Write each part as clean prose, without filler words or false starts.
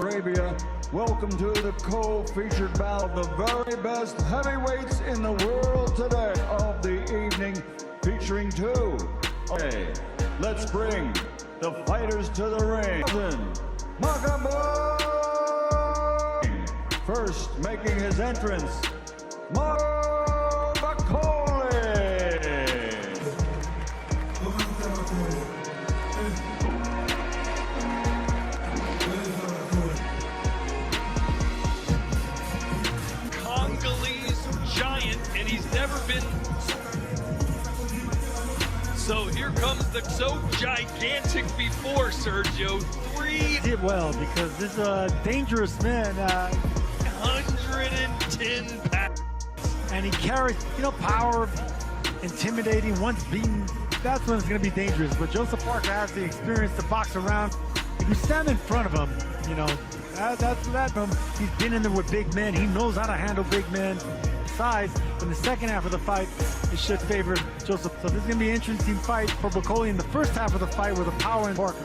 Arabia, welcome to the co-featured battle of the very best heavyweights in the world today of the evening, featuring two. Okay, let's bring the fighters to the ring. Bakole! First, making his entrance, Bakole! And he's never been. So here comes the so gigantic before, Sergio. He did well because this is a dangerous man. 110 pounds. And he carries, power, intimidating. Once beaten, that's when it's going to be dangerous. But Joseph Parker has the experience to box around. If you stand in front of him, that's he's been in there with big men. He knows how to handle big men. Size in the second half of the fight, it should favor Joseph. So this is going to be an interesting fight for Bakole in the first half of the fight with the power and Parker.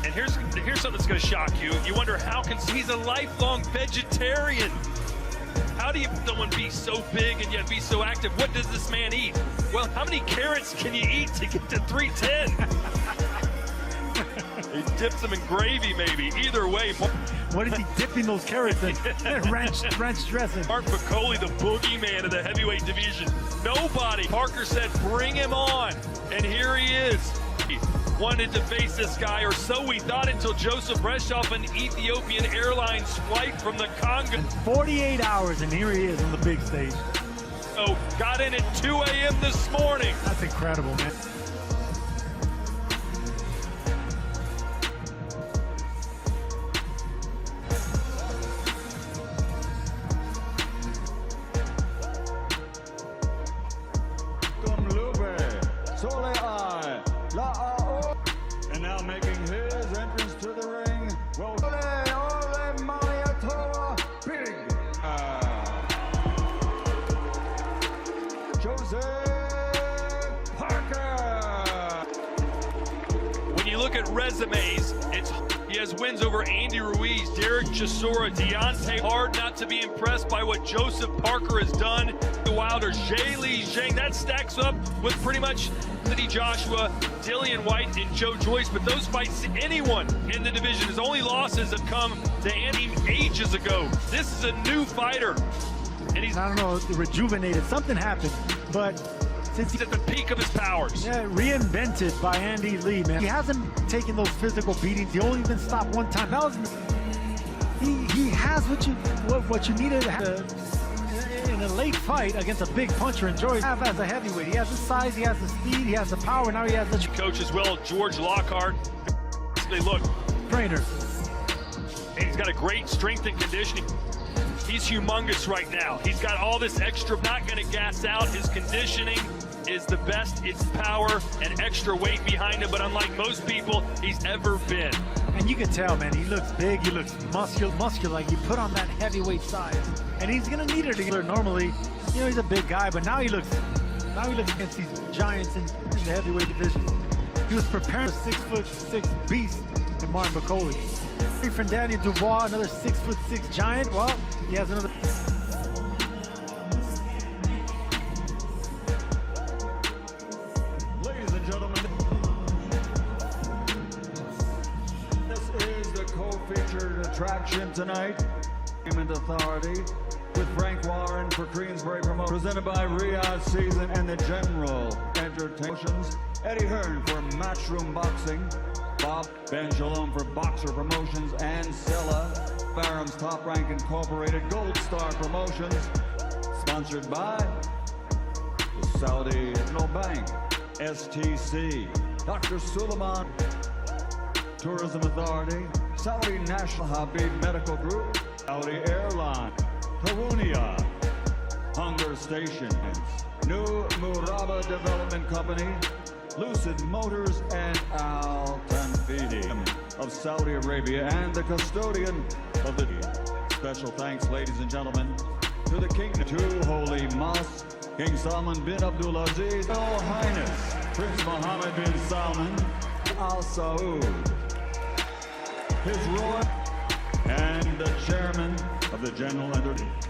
And here's something that's going to shock you. You wonder how he's a lifelong vegetarian. How do someone be so big and yet be so active? What does this man eat? Well, how many carrots can you eat to get to 310? He dips them in gravy, maybe. Either way. What is he dipping those carrots in? ranch dressing. Artur Beterbiev, the boogeyman of the heavyweight division. Nobody. Parker said, bring him on. And here he is. He wanted to face this guy, or so we thought, until Joseph rushed off an Ethiopian Airlines flight from the Congo. 48 hours, and here he is on the big stage. So, got in at 2 a.m. this morning. That's incredible, man. And now making his entrance to the ring, Joseph Parker. When you look at resumes, he has wins over Andy Ruiz, Derek Chisora, Deontay. Hard not to be impressed by what Joseph Parker has done. The Wilder, Li Zhang, that stacks up with pretty much Anthony Joshua, Dillian White, and Joe Joyce. But those fights, anyone in the division, his only losses have come to Andy ages ago. This is a new fighter. And he's, I don't know, rejuvenated. Something happened, but since he's at the peak of his powers. Yeah, reinvented by Andy Lee, man. He hasn't taken those physical beatings. He only been stopped one time. That was he has what you needed to have in a late fight against a big puncher. And Joyce have as a heavyweight. He has the size, he has the speed, he has the power. Now he has the coach as well, George Lockhart. They look trainer. And he's got a great strength and conditioning. He's humongous right now. He's got all this extra, not going to gas out. His conditioning is the best. It's power and extra weight behind him, but unlike most people he's ever been. And you can tell, man, he looks big, he looks muscular, like you put on that heavyweight size. And he's going to need it. Normally, he's a big guy, but now he looks against these giants in the heavyweight division. He was preparing a 6'6" beast in Martin Bakole. From Daniel Dubois, another 6'6" giant. Well, he has another. Ladies and gentlemen, this is the co-featured attraction tonight. Payment Authority with Frank Warren for Queensbury Promotion, presented by Riyadh Season and the General Entertainment. Eddie Hearn for Matchroom Boxing. Bob Benjalom for Boxer Promotions, and Sella Farham's Top Rank Incorporated, Gold Star Promotions, sponsored by the Saudi National Bank, STC, Dr. Suleiman Tourism Authority, Saudi National Habib Medical Group, Saudi Airline, Tarunia, Hunger Station, New Muraba Development Company, Lucid Motors, and Al Tanfidi of Saudi Arabia, and the custodian of the special thanks, ladies and gentlemen, to the King, to Holy Mosque, King Salman bin Abdulaziz, Royal Highness Prince Mohammed bin Salman Al Saud, His Royal, and of the General Entertainment.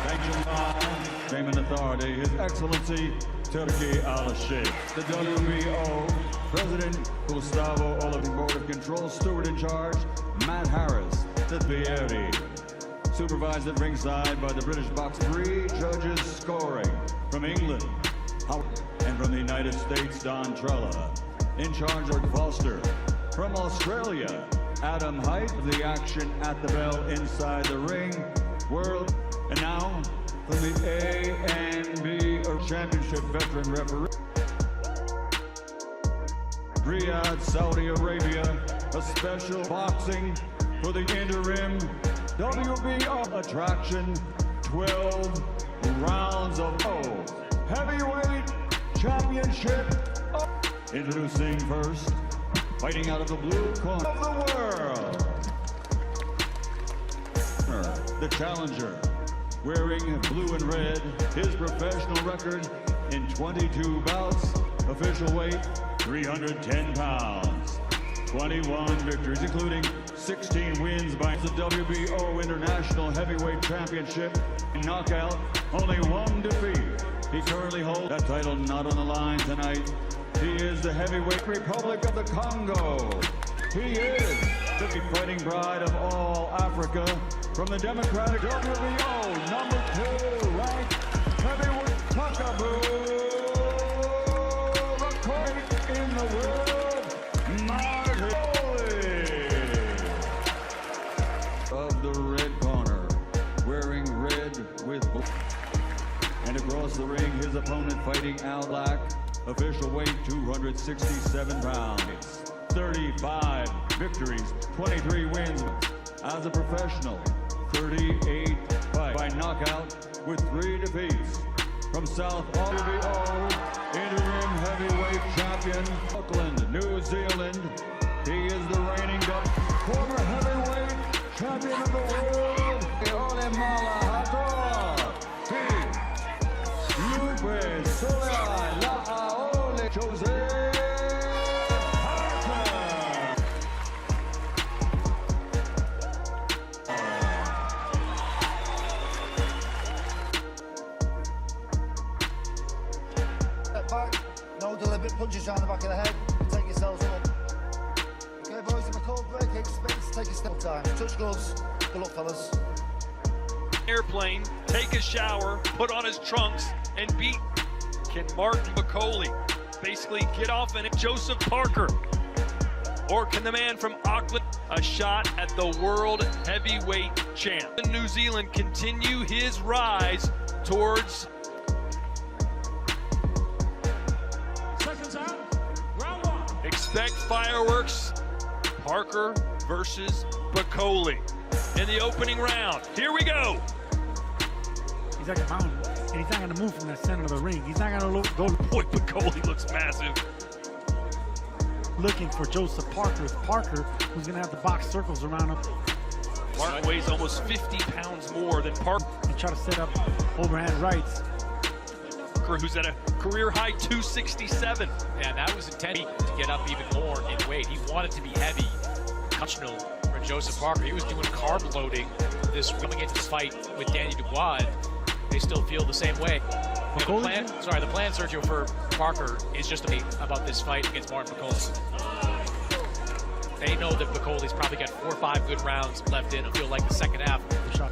Sanctioned by German authority, His Excellency Turkey Al-Sheikh. The WBO President Gustavo Oliveira, Board of Control, Steward in charge, Matt Harris, the Thierry. Supervised at ringside by the British box. 3 judges scoring from England, and from the United States, Don Trella. In charge, Lord Foster. From Australia, Adam Height, the action at the bell inside the ring. World, and now from the ANB Championship veteran referee. Riyadh, Saudi Arabia, a special boxing for the interim WBO attraction, 12 rounds of heavyweight championship. Introducing first, fighting out of the blue corner of the world, the challenger, wearing blue and red, his professional record in 22 bouts, official weight 310 pounds, 21 victories, including 16 wins by the WBO International Heavyweight Championship knockout, only 1 defeat. He currently holds that title not on the line tonight. He is the Heavyweight Republic of the Congo. He is the fighting pride of all Africa from the Democratic WBO #2 ranked heavyweight Bakole in the world, of the red corner, wearing red with blue. And across the ring, his opponent fighting out black, official weight 267 pounds, 35 victories, 23 wins as a professional, 38 by knockout with 3 defeats. From South WBO interim heavyweight champion, Auckland, New Zealand. He is the reigning former heavyweight champion of the world. Ole Malahator, Lupe Soleil, Laole, Jose Parker. Step back, no deliberate punches around the back of the head. Take yourselves up. Okay, boys, if I call break, expense, take a step time. Touch gloves. Good luck, fellas. Airplane, take a shower, put on his trunks, and beat. Can Martin Bakole basically get off and Joseph Parker? Or can the man from Auckland, a shot at the world heavyweight champ? New Zealand continue his rise towards Seconds out, round 1. expect fireworks. Parker versus Bakole in the opening round. Here we go. He's like a mountain, and he's not going to move from the center of the ring. He's not going to go Boy, Bakole looks massive. looking for Joseph Parker. It's Parker who's going to have the box circles around him Martin weighs almost 50 pounds more than Parker, and try to set up overhand rights. who's at a career high 267. And that was intended to get up even more in weight. He wanted to be heavy. Functional for Joseph Parker. He was doing carb loading this coming into the fight with Danny Dubois. They still feel the same way. The plan, Sergio, for Parker is just about this fight against Martin Bakole. They know that Bakole's probably got 4 or 5 good rounds left in. I feel like the second half,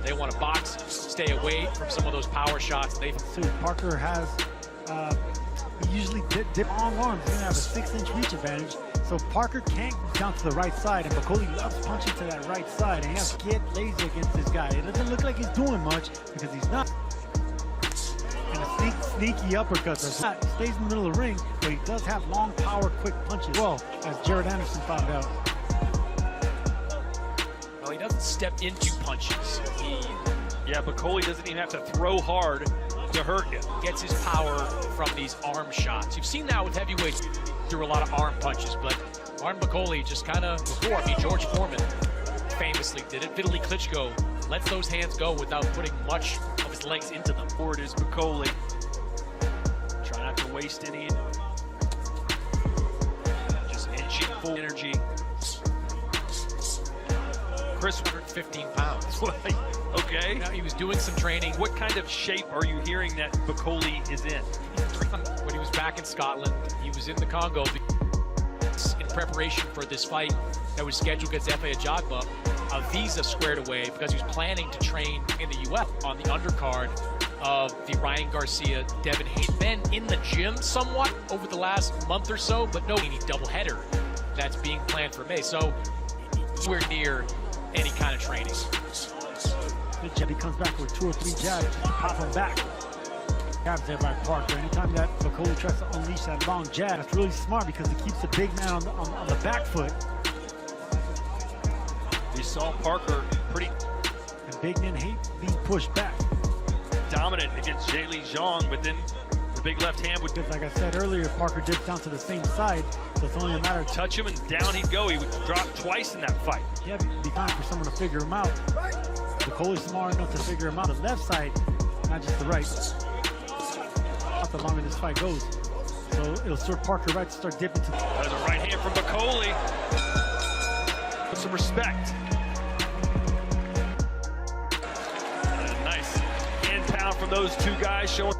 they want to box, stay away from some of those power shots. Parker has, he usually dip long arms. He's going to have a 6-inch reach advantage. So Parker can't go down to the right side, and Bakole loves punching to that right side, and he has to get lazy against this guy. It doesn't look like he's doing much because he's not. And a sneaky uppercut. So he stays in the middle of the ring, but he does have long power, quick punches. Well, as Jared Anderson found out. Well, he doesn't step into punches. Yeah, Bakole doesn't even have to throw hard to hurt you. Gets his power from these arm shots. You've seen that with heavyweights through a lot of arm punches, but Martin Bakole just kind of before. I mean, George Foreman famously did it. Vitaly Klitschko lets those hands go without putting much of his legs into them. Forward is Bakole. Try not to waste any. Just inching full energy. Chris 115 pounds. Okay. Now, he was doing some training. What kind of shape are you hearing that Bakole is in? When he was back in Scotland, he was in the Congo in preparation for this fight that was scheduled against Efe Ajagba. A visa squared away because he was planning to train in the U.S. on the undercard of the Ryan Garcia Devin Haney. Been in the gym somewhat over the last month or so, but no any doubleheader that's being planned for May. So we're near any kind of training. Good jab. He comes back with 2 or 3 jabs, just pop him back. Jabs there by Parker. Anytime that Bakole tries to unleash that long jab, that's really smart because it keeps the big man on the back foot. We saw Parker pretty And big men hate being pushed back. dominant against Zheli Zhang, but then the big left hand would Because like I said earlier, Parker dips down to the same side, so it's only a matter of touch him and down he'd go. He would drop twice in that fight. yeah, it'd be fine for someone to figure him out. Bakole's smart enough to figure him out. The left side, not just the right. The longer this fight goes. So it'll serve Parker right to start dipping to There's a right hand from Bakole. Put some respect. And a nice hand pound from those two guys showing